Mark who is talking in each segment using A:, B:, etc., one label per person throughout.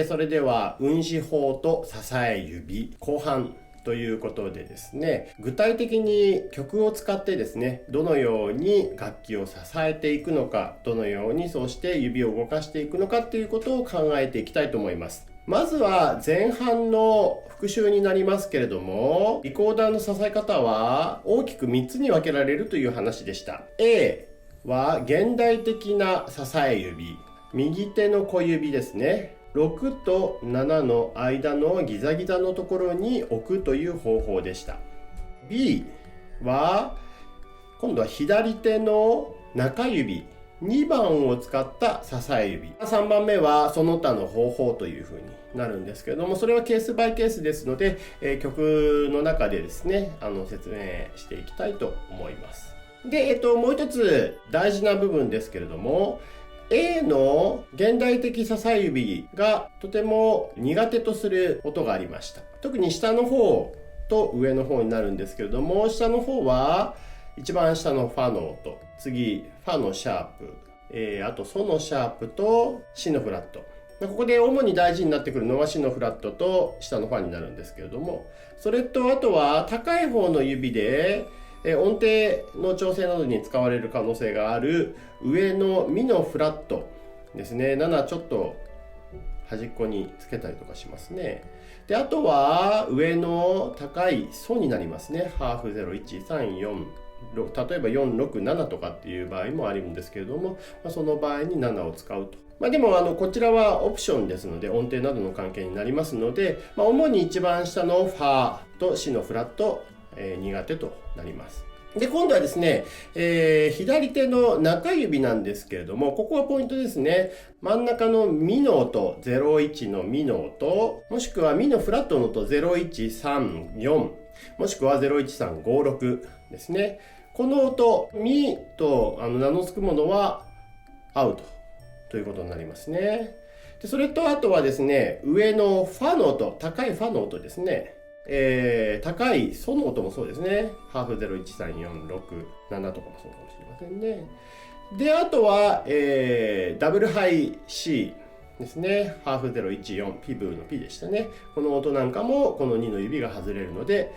A: それでは運指法と支え指後半ということでですね、具体的に曲を使ってですね、どのように楽器を支えていくのか、どのようにそうして指を動かしていくのかっていうことを考えていきたいと思います。まずは前半の復習になりますけれども、リコーダーの支え方は大きく3つに分けられるという話でした。A は現代的な支え指、右手の小指ですね。6と7の間のギザギザのところに置くという方法でした。B は今度は左手の中指2番を使った支え指、3番目はその他の方法というふうになるんですけれども、それはケースバイケースですので、曲の中でですね説明していきたいと思います。で、もう一つ大事な部分ですけれども、A の現代的支え指がとても苦手とする音がありました。特に下の方と上の方になるんですけれども、下の方は一番下のファの音、次ファのシャープ、あとソのシャープとシのフラット。ここで主に大事になってくるのはシのフラットと下のファになるんですけれども、それとあとは高い方の指で音程の調整などに使われる可能性がある上のミのフラットですね。7ちょっと端っこにつけたりとかしますね。で、あとは上の高いソになりますね。ハーフ0、1、3、4、例えば4、6、7とかっていう場合もあるんですけれども、その場合に7を使うと。でもこちらはオプションですので、音程などの関係になりますので、主に一番下のファとシのフラット、苦手となります。で、今度はですね、左手の中指なんですけれども、ここがポイントですね。真ん中のミの音、01のミの音、もしくはミのフラットの音、0134、もしくは01356ですね。この音、ミと名の付くものはアウトということになりますね。で、それとあとはですね、上のファの音、高いファの音ですね。高いソの音もそうですね。ハーフ0、1、3、4、6、7とかもそうかもしれませんね。で、あとは、ダブルハイ C ですね。ハーフ0、1、4、ピブーの P でしたね。この音なんかもこの2の指が外れるので、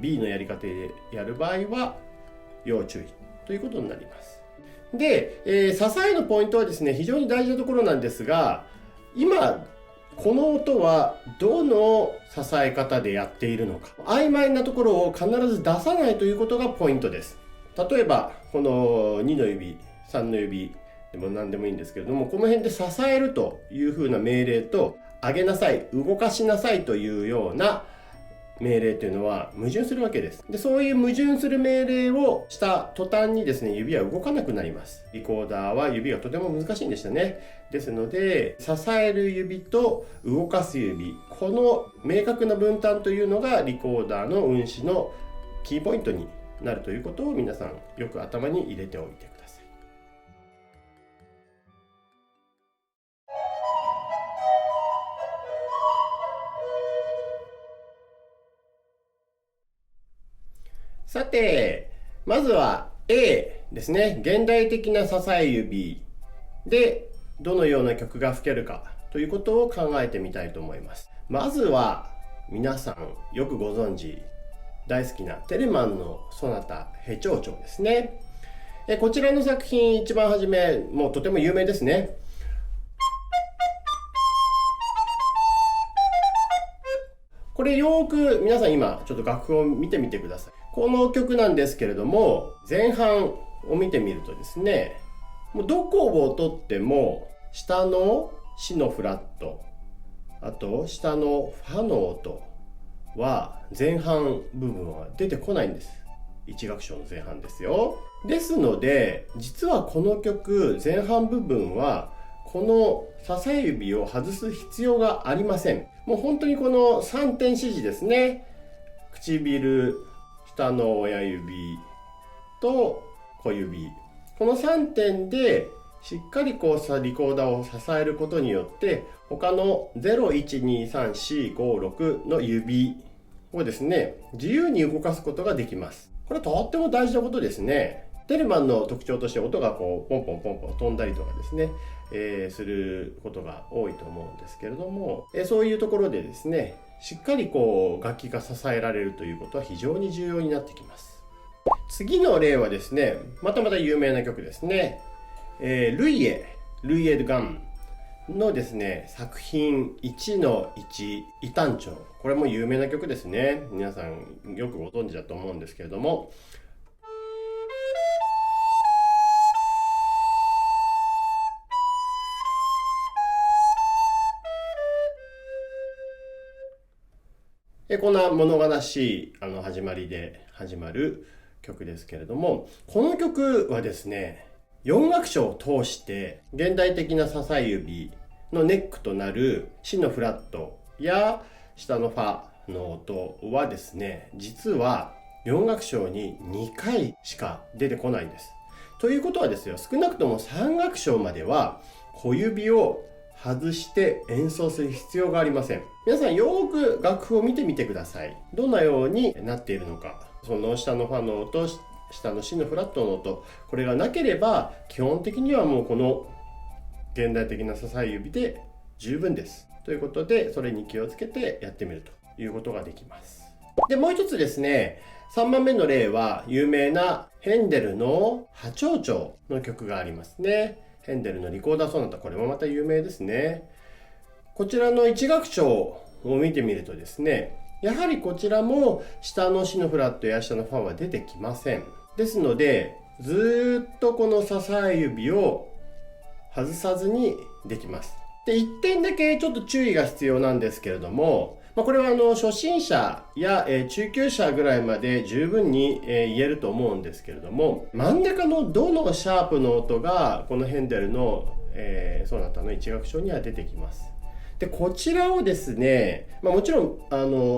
A: B のやり方でやる場合は要注意ということになります。で、支えのポイントはですね、非常に大事なところなんですが、今、この音はどの支え方でやっているのか、曖昧なところを必ず出さないということがポイントです。例えばこの2の指3の指でも何でもいいんですけれども、この辺で支えるというふうな命令と上げなさい、動かしなさいというような命令というのは矛盾するわけです。で、そういう矛盾する命令をした途端にですね、指は動かなくなります。リコーダーは指がとても難しいんでしたね。ですので、支える指と動かす指、この明確な分担というのがリコーダーの運指のキーポイントになるということを皆さんよく頭に入れておいてください。さて、まずは A ですね。現代的な支え指でどのような曲が吹けるかということを考えてみたいと思います。まずは皆さんよくご存知、大好きなテレマンのソナタヘ長調ですね。こちらの作品一番初め、もうとても有名ですね。これよく皆さん今ちょっと楽譜を見てみてください。この曲なんですけれども、前半を見てみるとですね、もうどこを取っても下のシのフラット、あと下のファの音は前半部分は出てこないんです。一楽章の前半ですよ。ですので、実はこの曲前半部分はこの支え指を外す必要がありません。もう本当にこの3点指示ですね。唇、下の親指と小指、この3点でしっかりリコーダーを支えることによって他の0、1、2、3、4、5、6の指をですね、自由に動かすことができます。これはとっても大事なことですね。テレマンの特徴として音がこうポンポンポンポン飛んだりとかですね、することが多いと思うんですけれども、そういうところでですね、しっかりこう楽器が支えられるということは非常に重要になってきます。次の例はですね、また有名な曲ですね。ルイエドガンのですね、作品1-1異端調。これも有名な曲ですね。皆さんよくご存知だと思うんですけれども、こんな物悲しい始まりで始まる曲ですけれども、この曲はですね、4楽章を通して現代的な支え指のネックとなるシのフラットや下のファの音はですね、実は4楽章に2回しか出てこないんです。ということはですよ、少なくとも3楽章までは小指を外して演奏する必要がありません。皆さんよく楽譜を見てみてください。どんなようになっているのか。その下のファの音、下のシのフラットの音、これがなければ基本的にはもうこの現代的な支え指で十分です。ということで、それに気をつけてやってみるということができます。で、もう一つですね、3番目の例は有名なヘンデルの波長調の曲がありますね。ヘンデルのリコーダーソナタ、これもまた有名ですね。こちらの1楽章を見てみるとですね、やはりこちらも下のシのフラットや下のファは出てきません。ですので、ずっとこの支え指を外さずにできます。で、1点だけちょっと注意が必要なんですけれども、これは初心者や中級者ぐらいまで十分に言えると思うんですけれども、真ん中のドのシャープの音がこのヘンデルのソナタの1楽章には出てきます。で、こちらをですね、もちろ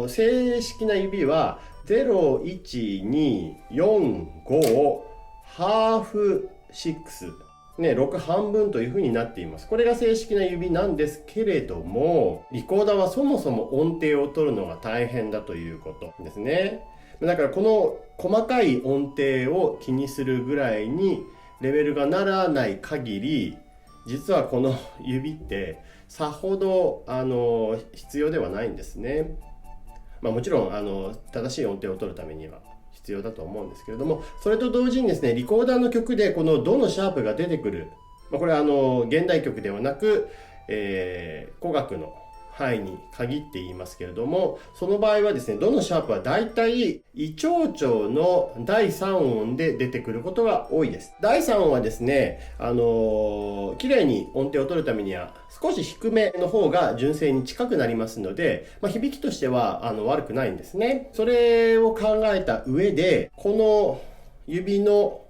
A: ん正式な指は0、1、2、4、5、ハーフ6、6半分というふうになっています。これが正式な指なんですけれども、リコーダーはそもそも音程を取るのが大変だということですね。だからこの細かい音程を気にするぐらいにレベルがならない限り、実はこの指ってさほど必要ではないんですね。もちろん正しい音程を取るためには必要だと思うんですけれども、それと同時にですね、リコーダーの曲でこのドのシャープが出てくる、これは現代曲ではなく、古楽の範囲に限って言いますけれども、その場合はですね、ドのシャープはだいたい異長調の第3音で出てくることが多いです。第3音はですね、綺麗に音程を取るためには少し低めの方が純正に近くなりますので、響きとしては悪くないんですね。それを考えた上で、この指の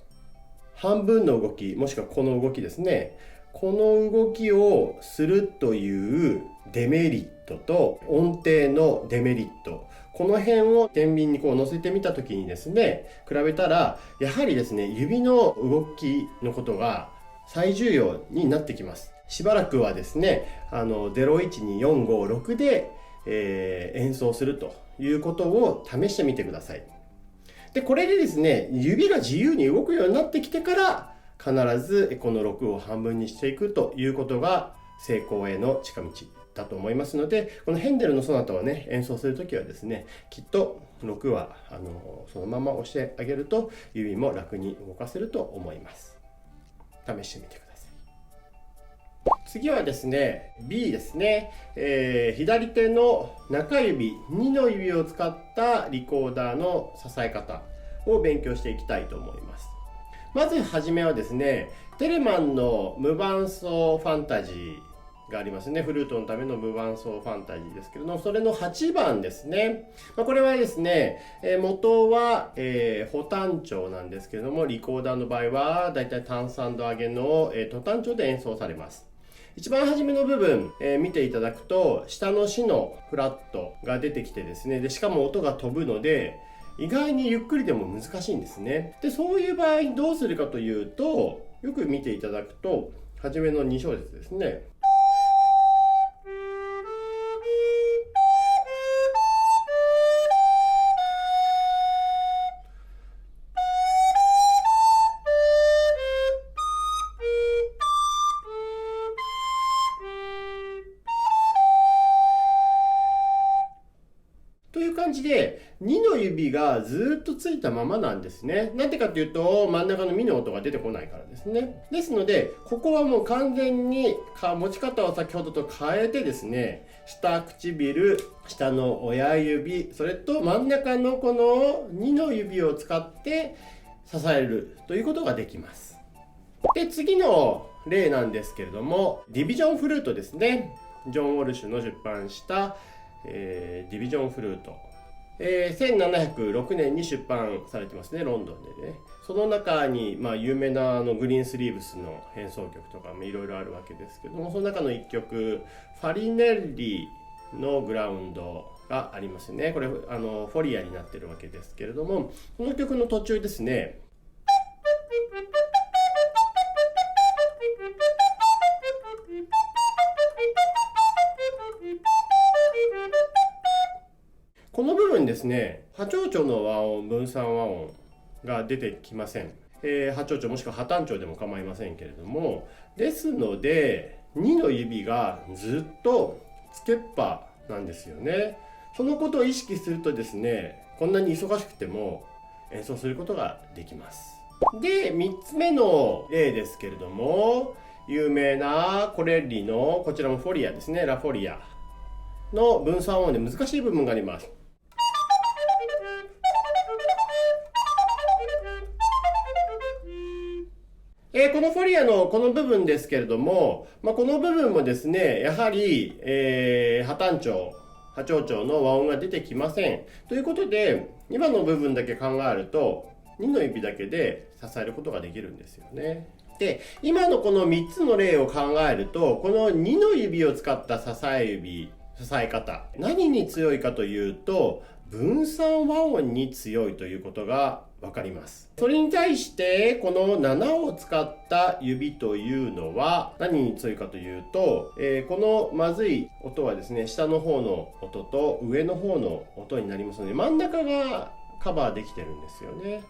A: 半分の動き、もしくはこの動きですね、この動きをするというデメリットと音程のデメリット、この辺を天秤に乗せてみたときにですね、比べたらやはりですね、指の動きのことが最重要になってきます。しばらくはですね、01245で、演奏するということを試してみてください。で、これでですね、指が自由に動くようになってきてから必ずこの6を半分にしていくということが成功への近道だと思いますので、このヘンデルのソナタをね、演奏するときはですね、きっと6はそのまま押してあげると指も楽に動かせると思います。試してみてください。次はですね、B ですね、左手の中指2の指を使ったリコーダーの支え方を勉強していきたいと思います。まずはじめはですね、テレマンの無伴奏ファンタジーがありますね。フルートのための無伴奏ファンタジーですけれども、それの8番ですね。これはですね、元は、補単調なんですけれども、リコーダーの場合はだいたい単3度上げの、ト単調で演奏されます。一番初めの部分、見ていただくと、下のシのフラットが出てきてですね、でしかも音が飛ぶので、意外にゆっくりでも難しいんですね。で、そういう場合どうするかというと、よく見ていただくと、初めの2小節ですね。感じで2の指がずっとついたままなんですね。なんでかっていうと真ん中のミの音が出てこないからですね。ですのでここはもう完全に持ち方を先ほどと変えてですね、下唇、下の親指、それと真ん中のこの2の指を使って支えるということができます。で、次の例なんですけれども、ディビジョンフルートですね。ジョン・ウォルシュの出版した、ディビジョンフルート。1706年に出版されてますね、ロンドンでね。その中に、有名なグリーンスリーブスの変奏曲とかもいろいろあるわけですけども、その中の一曲、ファリネッリのグラウンドがありますね。これ、フォリアになってるわけですけれども、この曲の途中ですね、この部分ですね、波長長の和音、分散和音が出てきません。波長長もしくは破単調でも構いませんけれども、ですので2の指がずっとつけっぱなんですよね。そのことを意識するとですね、こんなに忙しくても演奏することができます。で、3つ目の例ですけれども、有名なコレッリのこちらもフォリアですね、ラフォリアの分散音で難しい部分があります。このフォリアのこの部分ですけれども、この部分もですね、やはり、破単調、波長長の和音が出てきません。ということで、今の部分だけ考えると、2の指だけで支えることができるんですよね。で、今のこの3つの例を考えると、この2の指を使った支え方、何に強いかというと、分散和音に強いということがわかります。それに対してこの7を使った指というのは何に強いかというと、このまずい音はですね、下の方の音と上の方の音になりますので、真ん中がカバーできてるんですよね。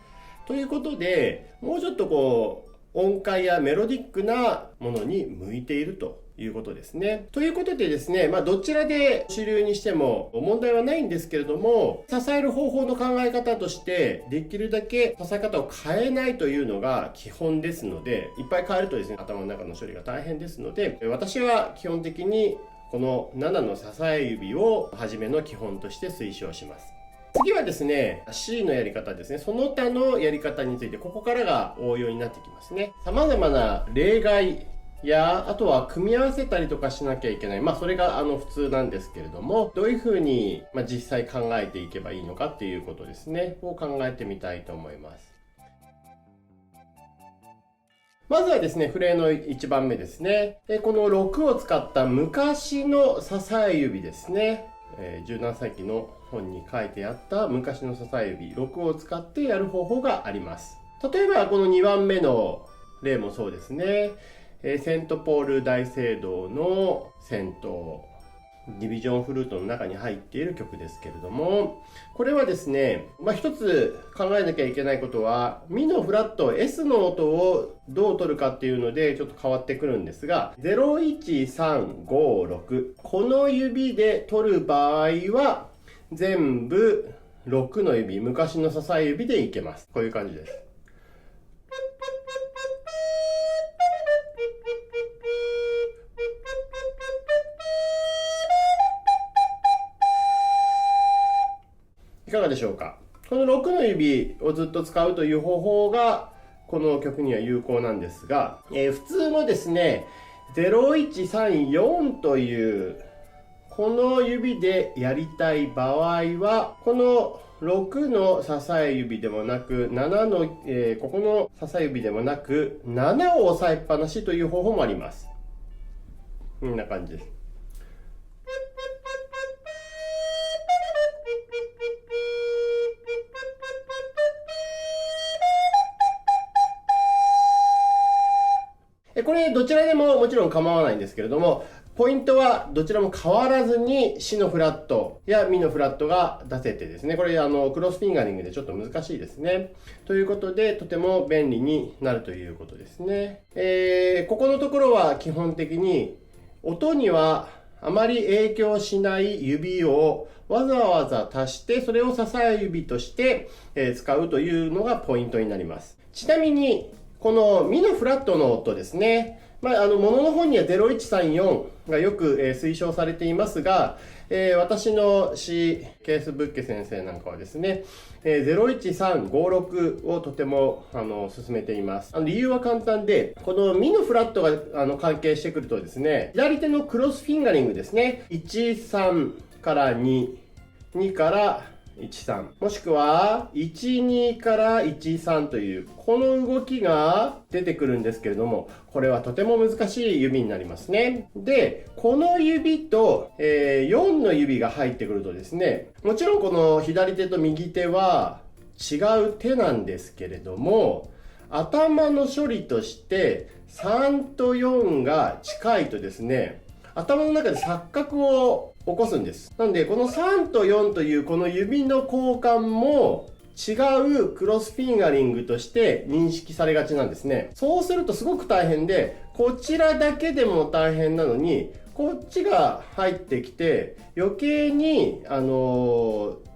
A: ということで、もうちょっと音階やメロディックなものに向いているということですね。ということでですね、どちらで主流にしても問題はないんですけれども、支える方法の考え方として、できるだけ支え方を変えないというのが基本ですので、いっぱい変えるとですね、頭の中の処理が大変ですので、私は基本的にこの7の支え指を初めの基本として推奨します。次はですね、C のやり方ですね。その他のやり方について、ここからが応用になってきますね。様々な例外や、あとは組み合わせたりとかしなきゃいけない。それが普通なんですけれども、どういうふうに実際考えていけばいいのかっていうことですね。を考えてみたいと思います。まずはですね、フレの1番目ですね。この6を使った昔の支え指ですね。17世紀の本に書いてあった昔の支え指6を使ってやる方法があります。例えばこの2番目の例もそうですね。セントポール大聖堂の聖堂、ディビジョンフルートの中に入っている曲ですけれども、これはですね、一つ考えなきゃいけないことは、ミのフラット S の音をどう取るかっていうのでちょっと変わってくるんですが、01356、この指で取る場合は全部6の指、昔の支え指でいけます。こういう感じです。いかがでしょうか。この6の指をずっと使うという方法がこの曲には有効なんですが、普通のですね、0134というこの指でやりたい場合は、この6の支え指でもなく、7の、ここの支え指でもなく、7を押さえっぱなしという方法もあります。こんな感じです。これどちらでももちろん構わないんですけれども、ポイントはどちらも変わらずにシのフラットやミのフラットが出せてですね、これクロスフィンガリングでちょっと難しいですね。ということで、とても便利になるということですね。ここのところは基本的に音にはあまり影響しない指をわざわざ足して、それを支え指として使うというのがポイントになります。ちなみに、このミのフラットの音ですね。ものの本には0134がよく推奨されていますが、私の師、ケース・ブッケ先生なんかはですね、01356をとても勧めています。理由は簡単で、このミのフラットが関係してくるとですね、左手のクロスフィンガリングですね、1、3から2、2から1、3、もしくは1、2から1、3というこの動きが出てくるんですけれども、これはとても難しい指になりますね。で、この指と、4の指が入ってくるとですね、もちろんこの左手と右手は違う手なんですけれども、頭の処理として3と4が近いとですね、頭の中で錯覚を起こすんです。なので、この3と4というこの指の交換も違うクロスフィンガリングとして認識されがちなんですね。そうするとすごく大変で、こちらだけでも大変なのに、こっちが入ってきて余計に、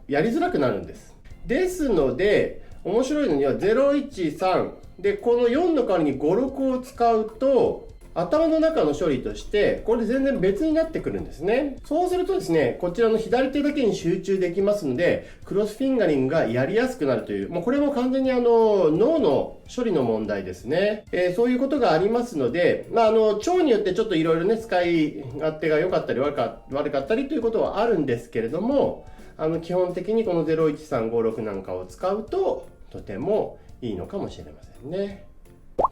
A: やりづらくなるんです。ですので、面白いのには013で、この4の代わりに56を使うと、頭の中の処理として、これ全然別になってくるんですね。そうするとですね、こちらの左手だけに集中できますので、クロスフィンガリングがやりやすくなるという、もうこれも完全に脳の処理の問題ですね。そういうことがありますので、腸によってちょっといろいろね、使い勝手が良かったり悪かったりということはあるんですけれども、基本的にこの01356なんかを使うと、とてもいいのかもしれませんね。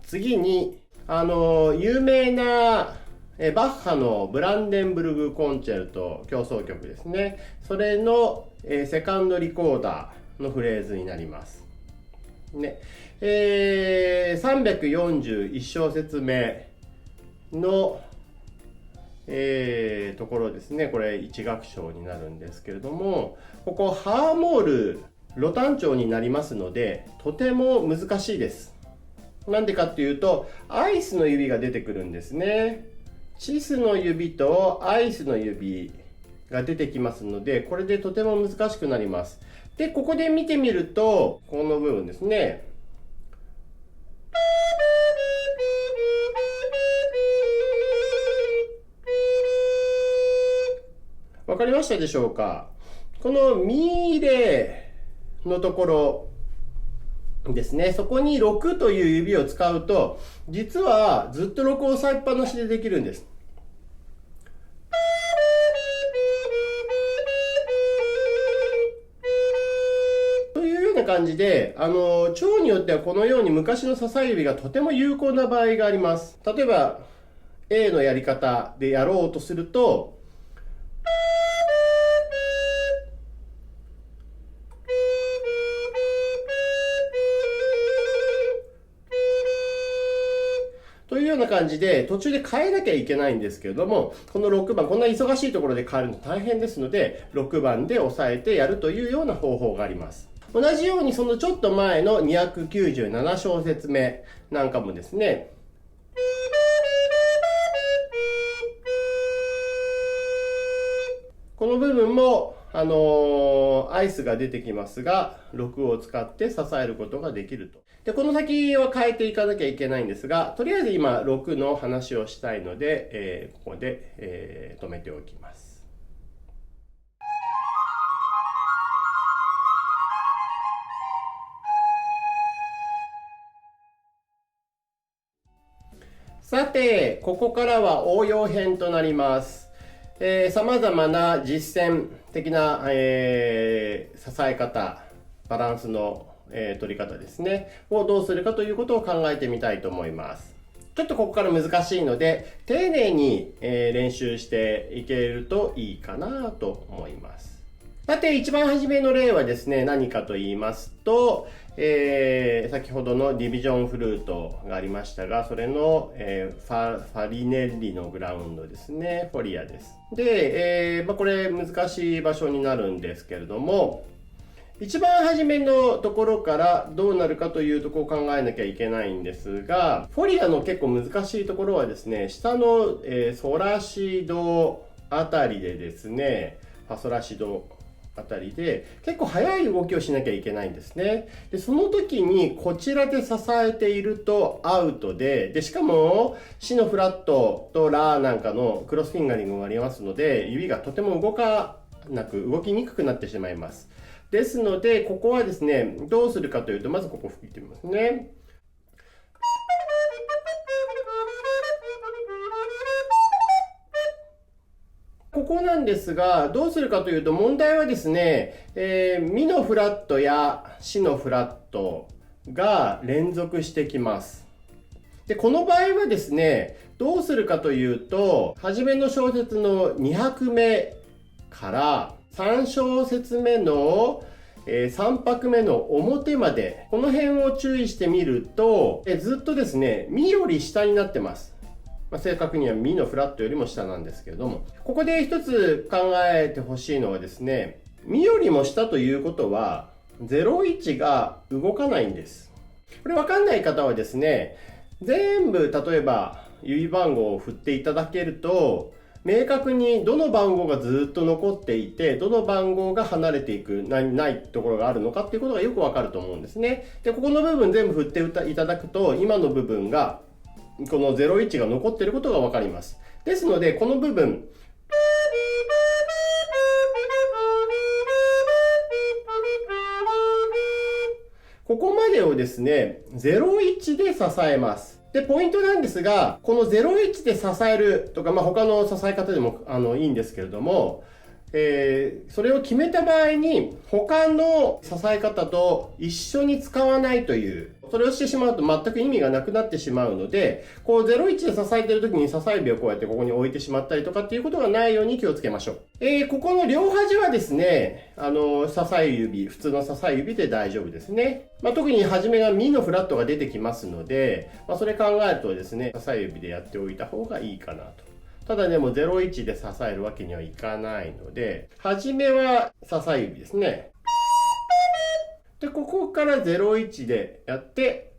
A: 次に、有名なバッハのブランデンブルグコンチェルト協奏曲ですね。それのセカンドリコーダーのフレーズになります。ね。341小節目の、ところですね。これ1楽章になるんですけれども、ここハーモール、ロ単調になりますので、とても難しいです。なんでかっていうと、アイスの指が出てくるんですね。チスの指とアイスの指が出てきますので、これでとても難しくなります。で、ここで見てみると、この部分ですね。わかりましたでしょうか？このミレのところ、ですね。そこに6という指を使うと、実はずっと6を押さえっぱなしでできるんです。というような感じで、腸によってはこのように昔の支え指がとても有効な場合があります。例えば、A のやり方でやろうとすると、というような感じで途中で変えなきゃいけないんですけれども、この6番、こんな忙しいところで変えるの大変ですので、6番で押さえてやるというような方法があります。同じようにそのちょっと前の297小節目なんかもですね、この部分もアイスが出てきますが、6を使って支えることができると。で、この先は変えていかなきゃいけないんですが、とりあえず今6の話をしたいので、ここで、止めておきます。さて、ここからは応用編となります。様々な実践的な、支え方、バランスの、取り方ですね、をどうするかということを考えてみたいと思います。ちょっとここから難しいので、丁寧に、練習していけるといいかなと思います。さて、一番初めの例はですね、何かと言いますと、先ほどのディビジョンフルートがありましたが、それの、ファリネッリのグラウンドですね、フォリアです。で、これ難しい場所になるんですけれども、一番初めのところからどうなるかというところを考えなきゃいけないんですが、フォリアの結構難しいところはですね、下の、ソラシドあたりでですね、ファソラシドあたりで結構速い動きをしなきゃいけないんですね。で、その時にこちらで支えているとアウトで、しかもシのフラットとラなんかのクロスフィンガリングもありますので、指がとても動きにくくなってしまいます。ですので、ここはですね、どうするかというと、まずここ吹いてみますね。ここなんですが、どうするかというと、問題はですね、ミのフラットやシのフラットが連続してきます。で、この場合はですね、どうするかというと、初めの小節の2拍目から3小節目の3拍目の表まで、この辺を注意してみると、ずっとですね、ミより下になってます。正確にはミのフラットよりも下なんですけれども、ここで一つ考えてほしいのはですね、ミよりも下ということは、01が動かないんです。これわかんない方はですね、全部例えば指番号を振っていただけると、明確にどの番号がずっと残っていて、どの番号が離れていく、ないところがあるのかっていうことがよくわかると思うんですね。で、ここの部分全部振っていただくと、今の部分がこの01が残っていることがわかります。ですので、この部分、ここまでをですね、01で支えます。で、ポイントなんですが、この01で支えるとか、他の支え方でもいいんですけれども、それを決めた場合に他の支え方と一緒に使わないという、それをしてしまうと全く意味がなくなってしまうので、こう01で支えている時に支え指をこうやってここに置いてしまったりとかっていうことがないように気をつけましょう。ここの両端はですね、支え指、普通の支え指で大丈夫ですね。特に初めがミのフラットが出てきますので、それ考えるとですね、支え指でやっておいた方がいいかなと。ただでも01で支えるわけにはいかないので、初めは支え指ですね。で、ここから01でやって、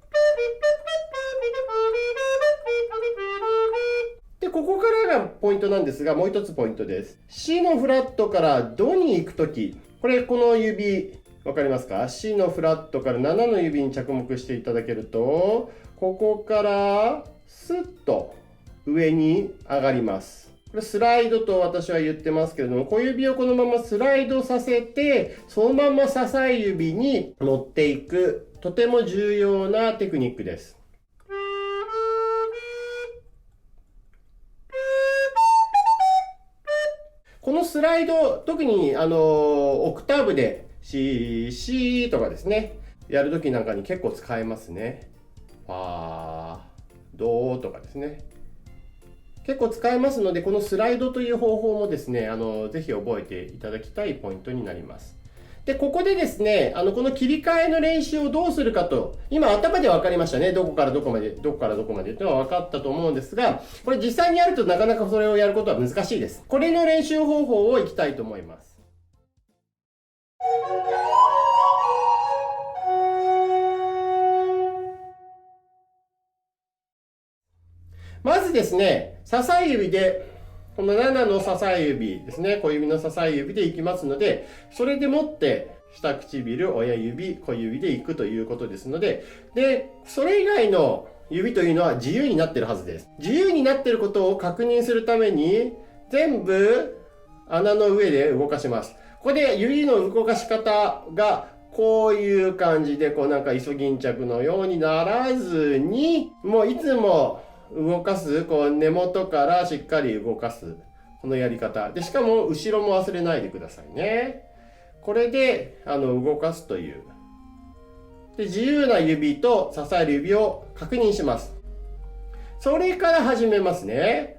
A: で、ここからがポイントなんですが、もう一つポイントです。C のフラットからドに行くとき、この指、わかりますか？ C のフラットから7の指に着目していただけると、ここからスッと上に上がります。これスライドと私は言ってますけれども、小指をこのままスライドさせて、そのまま支え指に持っていく、とても重要なテクニックです。このスライド、特にオクターブで C とかですね、やるときなんかに結構使えますね。ファー、ドとかですね。結構使えますので、このスライドという方法もですね、ぜひ覚えていただきたいポイントになります。で、ここでですね、この切り替えの練習をどうするかと、今頭で分かりましたね。どこからどこまでっていうのは分かったと思うんですが、これ実際にやるとなかなかそれをやることは難しいです。これの練習方法をいきたいと思います。まずですね、支え指で、この7の支え指ですね、小指の支え指でいきますので、それでもって下唇、親指、小指でいくということですので、それ以外の指というのは自由になっているはずです。自由になっていることを確認するために、全部穴の上で動かします。ここで指の動かし方が、こういう感じで、なんかイソギンチャクのようにならずに、もういつも動かす、根元からしっかり動かす。このやり方。で、しかも後ろも忘れないでくださいね。これで、動かすという。で、自由な指と支える指を確認します。それから始めますね。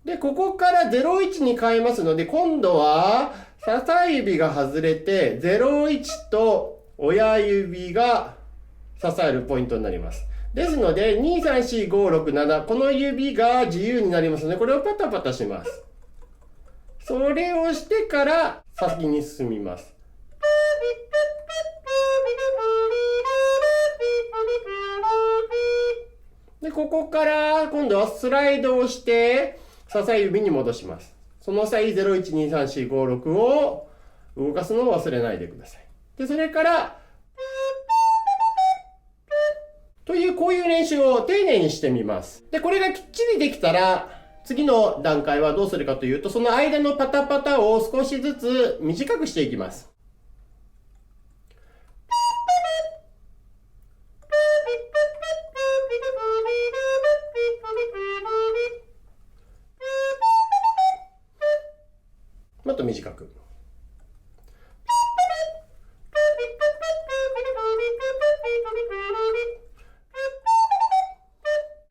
A: で、ここから01に変えますので、今度は支え指が外れて、01と親指が支えるポイントになります。ですので、2、3、4、5、6、7、この指が自由になりますので、これをパタパタします。それをしてから先に進みます。で、ここから今度はスライドをして、支え指に戻します。その際、012345を動かすのを忘れないでください。で、それから、という、こういう練習を丁寧にしてみます。で、これがきっちりできたら、次の段階はどうするかというと、その間のパタパタを少しずつ短くしていきます。もっと短く。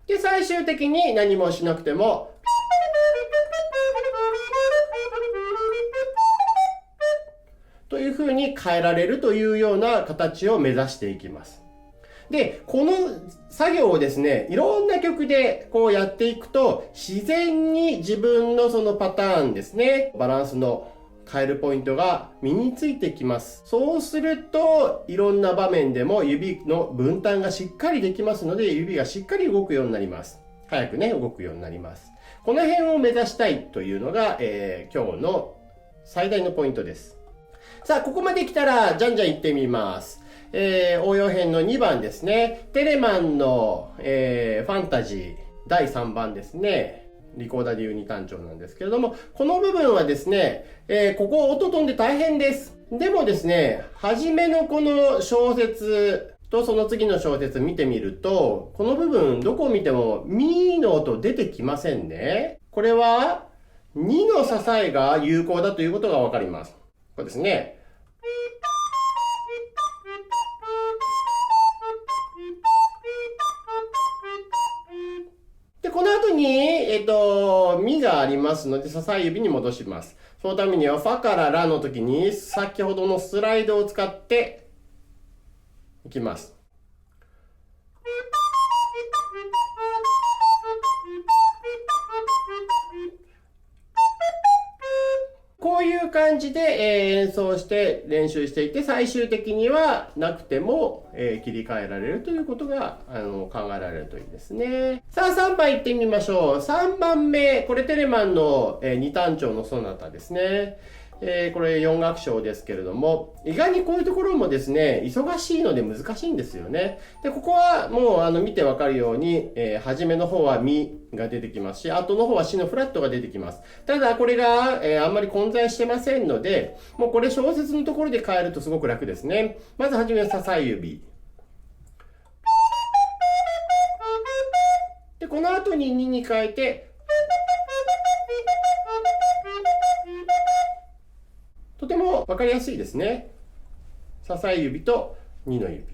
A: で、最終的に何もしなくても、というふうに変えられるというような形を目指していきます。で、この作業をですね、いろんな曲でこうやっていくと、自然に自分のそのパターンですね、バランスの変えるポイントが身についてきます。そうすると、いろんな場面でも指の分担がしっかりできますので、指がしっかり動くようになります。早くね、動くようになります。この辺を目指したいというのが、今日の最大のポイントです。さあ、ここまで来たら、じゃんじゃん行ってみます。応用編の2番ですね。テレマンの、ファンタジー第3番ですね。リコーダーでいう2単調なんですけれども、この部分はですね、ここ音飛んで大変です。でもですね、初めのこの小節とその次の小節見てみると、この部分どこを見てもミの音出てきませんね。これは2の支えが有効だということがわかります。これですね。で、この後に、ミがありますので、支え指に戻します。そのためには、ファからラの時に、先ほどのスライドを使っていきます。こういう感じで演奏して練習していて、最終的にはなくても切り替えられるということが考えられるといいですね。さあ3番いってみましょう。3番目、これテレマンの2単調のソナタですね。これ4楽章ですけれども、意外にこういうところもですね、忙しいので難しいんですよね。で、ここはもう見てわかるように、初めの方はミが出てきますし、後の方はシのフラットが出てきます。ただ、これが、あんまり混在してませんので、もうこれ小節のところで変えるとすごく楽ですね。まずはじめは支え指。で、この後に2に変えて、とても分かりやすいですね。支え指と2の指。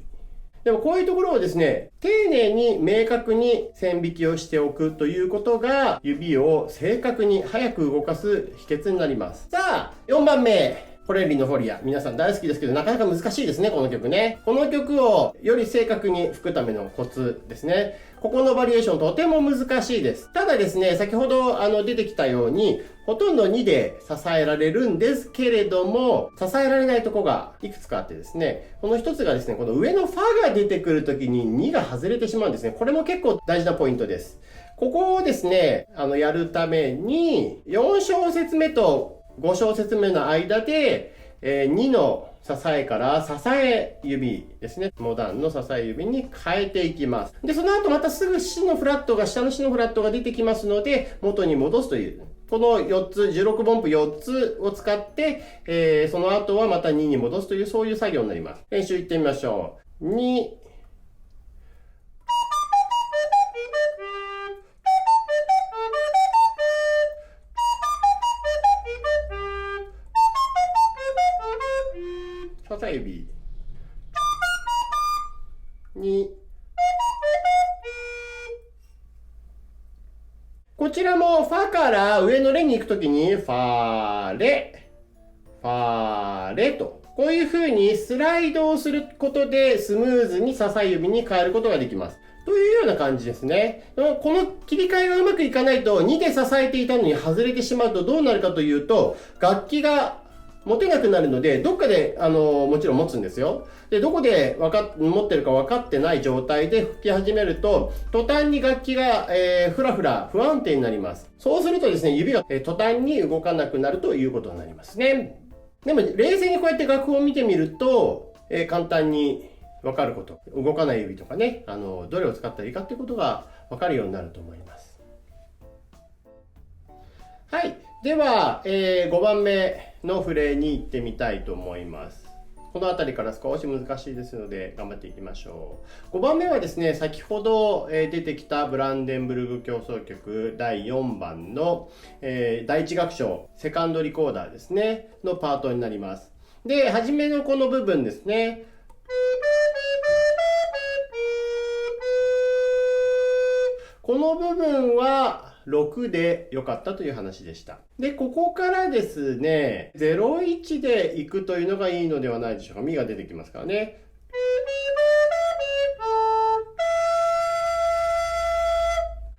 A: でもこういうところをですね、丁寧に明確に線引きをしておくということが、指を正確に早く動かす秘訣になります。さあ、4番目。コレッリのフォリア。皆さん大好きですけど、なかなか難しいですね、この曲ね。この曲をより正確に吹くためのコツですね。ここのバリエーションとても難しいです。ただですね、先ほど出てきたように、ほとんど2で支えられるんですけれども、支えられないとこがいくつかあってですね、この一つがですね、この上のファが出てくるときに2が外れてしまうんですね。これも結構大事なポイントです。ここをですね、やるために、4小節目と5小節目の間で、2の支えから支え指ですね。モダンの支え指に変えていきます。で、その後またすぐシのフラットが、下のシのフラットが出てきますので、元に戻すという。この4つ、16分音符4つを使って、その後はまた2に戻すという、そういう作業になります。練習いってみましょう。2、支え指2、こちらもファから上のレに行くときにファレ、ファレと、こういう風にスライドをすることでスムーズに支え指に変えることができます。というような感じですね。この切り替えがうまくいかないと2で支えていたのに外れてしまうとどうなるかというと、楽器が持てなくなるので、どっかで、もちろん持つんですよ。で、どこで持ってるか分かってない状態で吹き始めると、途端に楽器が、ふらふら不安定になります。そうするとですね、指が、途端に動かなくなるということになりますね。でも、冷静にこうやって楽譜を見てみると、簡単に分かること。動かない指とかね、どれを使ったらいいかっていうことが分かるようになると思います。はい。では、5番目のフレに行ってみたいと思います。この辺りから少し難しいですので頑張っていきましょう。5番目はですね、先ほど出てきたブランデンブルグ協奏曲第4番の第1楽章、セカンドリコーダーですね、のパートになります。で、初めのこの部分ですね。この部分は6で良かったという話でした。で、ここからですね、01で行くというのがいいのではないでしょうか。ミが出てきますからね。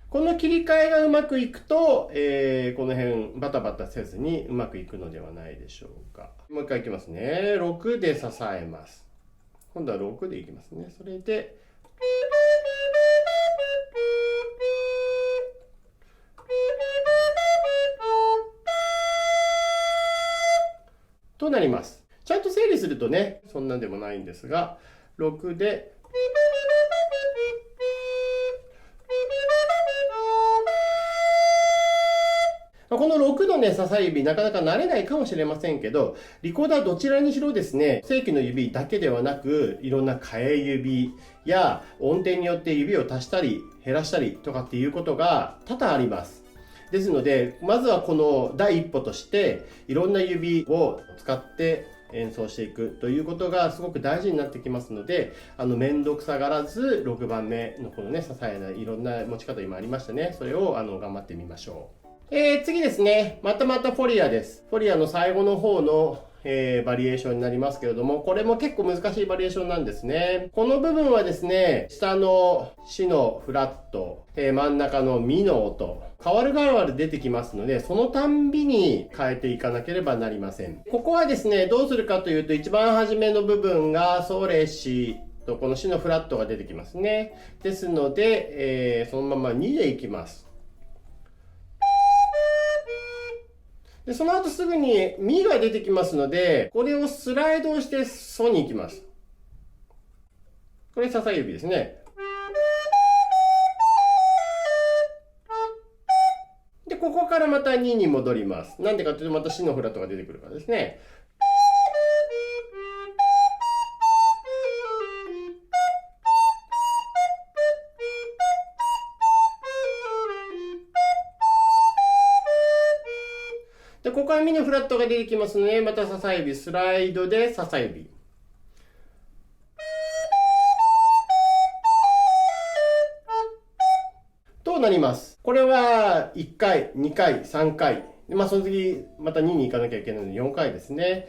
A: この切り替えがうまくいくと、この辺バタバタせずにうまくいくのではないでしょうか。もう一回いきますね。6で支えます。今度は6でいきますね。それで、となります。ちゃんと整理するとね、そんなんでもないんですが、6で、この6のね、支え指、なかなか慣れないかもしれませんけど、リコーダーどちらにしろですね、正規の指だけではなく、いろんな替え指や音程によって指を足したり減らしたりとかっていうことが多々あります。ですので、まずはこの第一歩として、いろんな指を使って演奏していくということがすごく大事になってきますので、めんどくさがらず、6番目のこのね、支えないいろんな持ち方今ありましたね。それを頑張ってみましょう。次ですね。またフォリアです。フォリアの最後の方の、バリエーションになりますけれども、これも結構難しいバリエーションなんですね。この部分はですね、下のシのフラット、真ん中のミの音、変わる変わる出てきますので、そのたんびに変えていかなければなりません。ここはですね、どうするかというと、一番初めの部分がソレシとこのシのフラットが出てきますね。ですので、そのまま2でいきます。で、その後すぐにミが出てきますので、これをスライドしてソに行きます。これ支え指ですね。で、ここからまた2に戻ります。なんでかというとまたシのフラットが出てくるからですね。で、ここからミのフラットが出てきますので、また支え指、スライドで支え指。となります。これは1回、2回、3回。その次、また2に行かなきゃいけないので4回ですね。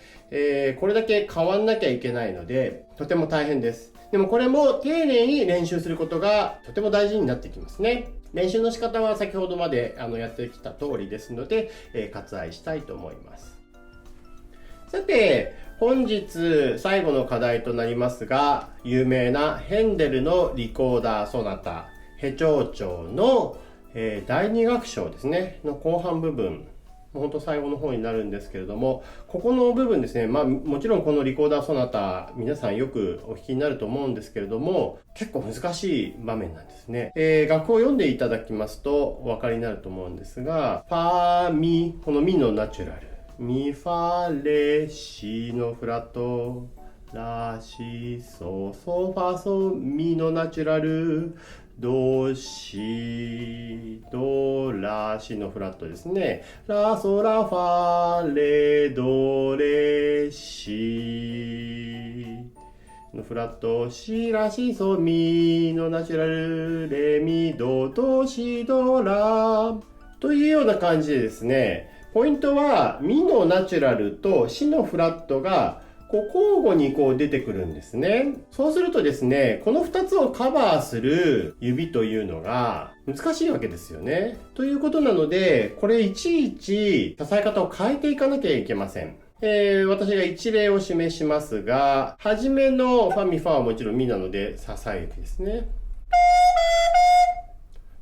A: これだけ変わんなきゃいけないので、とても大変です。でもこれも丁寧に練習することがとても大事になってきますね。練習の仕方は先ほどまでやってきた通りですので、割愛したいと思います。さて、本日最後の課題となりますが、有名なヘンデルのリコーダーソナタ、ヘ長調の、第2楽章ですね、の後半部分。本当最後の方になるんですけれども、ここの部分ですね、もちろんこのリコーダーソナタ、皆さんよくお弾きになると思うんですけれども、結構難しい場面なんですね。楽譜を読んでいただきますとお分かりになると思うんですが、ファーミ、このミのナチュラル、ミファレシのフラット、ラシソソファソミのナチュラル、ドシドラシのフラットですね。ラソラファレドレシのフラット、シラシソミのナチュラル、レミドドシドラというような感じでですね、ポイントはミのナチュラルとシのフラットが交互に出てくるんですね。そうするとですね、この2つをカバーする指というのが難しいわけですよね。ということなので、これいちいち支え方を変えていかなきゃいけません。私が一例を示しますが、はじめのファミファはもちろんミなので、支え指ですね。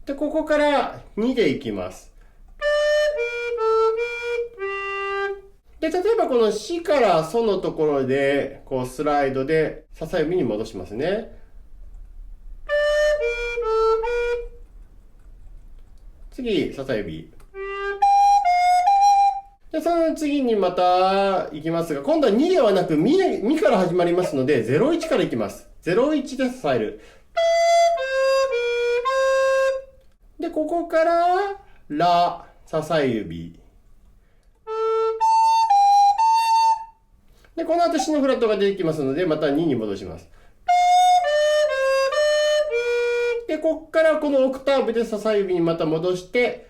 A: で、ここから2でいきます。で、例えばこのシからソのところで、こうスライドで支え指に戻しますね。次、支え指。で、その次にまた行きますが、今度は2ではなくミから始まりますので、01から行きます。01で支える。で、ここから、ラ、支え指。で、この後シのフラットが出てきますので、また2に戻します。で、ここからこのオクターブで支え指にまた戻して、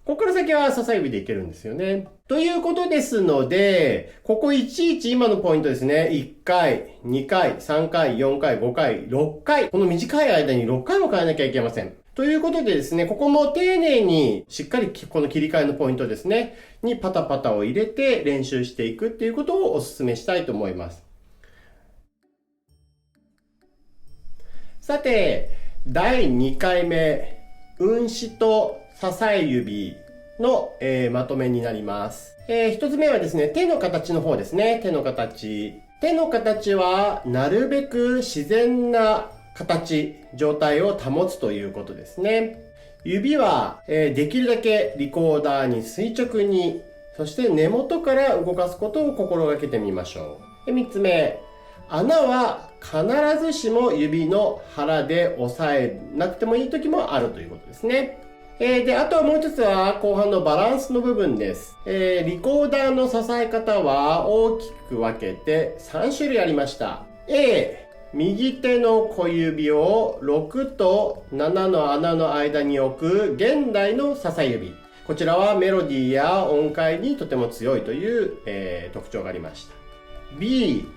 A: ここから先は支え指でいけるんですよね。ということですので、ここいちいち今のポイントですね。1回、2回、3回、4回、5回、6回。この短い間に6回も変えなきゃいけません。ということでですね、ここも丁寧にしっかりこの切り替えのポイントですね、にパタパタを入れて練習していくっていうことをお勧めしたいと思います。さて、第2回目、運指と支え指の、まとめになります。一つ目はですね、手の形の方ですね。手の形。手の形は、なるべく自然な形、状態を保つということですね。指は、できるだけリコーダーに垂直に、そして根元から動かすことを心がけてみましょう。3つ目、穴は必ずしも指の腹で押さえなくてもいい時もあるということですね。で、あとはもう一つは後半のバランスの部分です。リコーダーの支え方は大きく分けて3種類ありました。A、右手の小指を6と7の穴の間に置く現代の支え指。こちらはメロディーや音階にとても強いという、特徴がありました。B、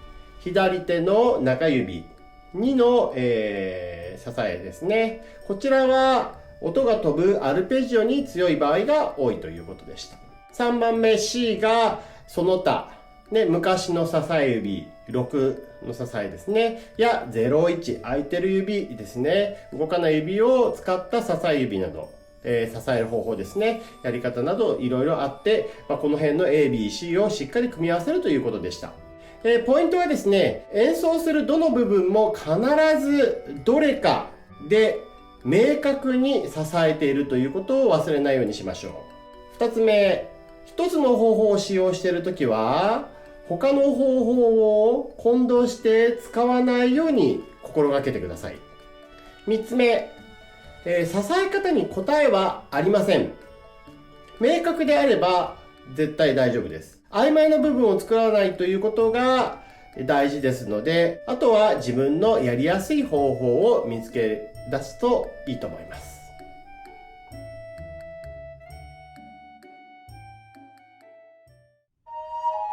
A: 左手の中指2の、支えですね。こちらは音が飛ぶアルペジオに強い場合が多いということでした。3番目 C がその他、ね、昔の支え指6の支えですね。や01、空いてる指ですね。動かない指を使った支え指など、支える方法ですね。やり方などいろいろあって、この辺の A、B、C をしっかり組み合わせるということでした。ポイントはですね、演奏するどの部分も必ずどれかで明確に支えているということを忘れないようにしましょう。2つ目、1つの方法を使用しているときは、他の方法を混同して使わないように心がけてください。3つ目、支え方に答えはありません。明確であれば絶対大丈夫です。曖昧な部分を作らないということが大事ですので、あとは自分のやりやすい方法を見つけ出すといいと思います。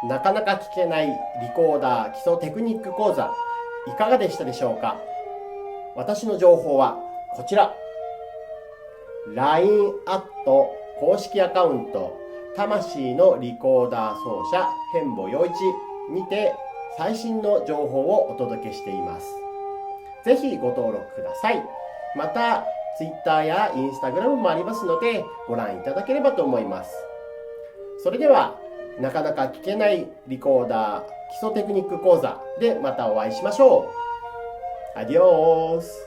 A: なかなか聞けないリコーダー基礎テクニック講座、いかがでしたでしょうか？私の情報はこちら。LINE アット公式アカウント、魂のリコーダー奏者変母陽一にて最新の情報をお届けしています。ぜひご登録ください。また Twitter や Instagram もありますのでご覧いただければと思います。それではなかなか聞けないリコーダー基礎テクニック講座でまたお会いしましょう。アディオース。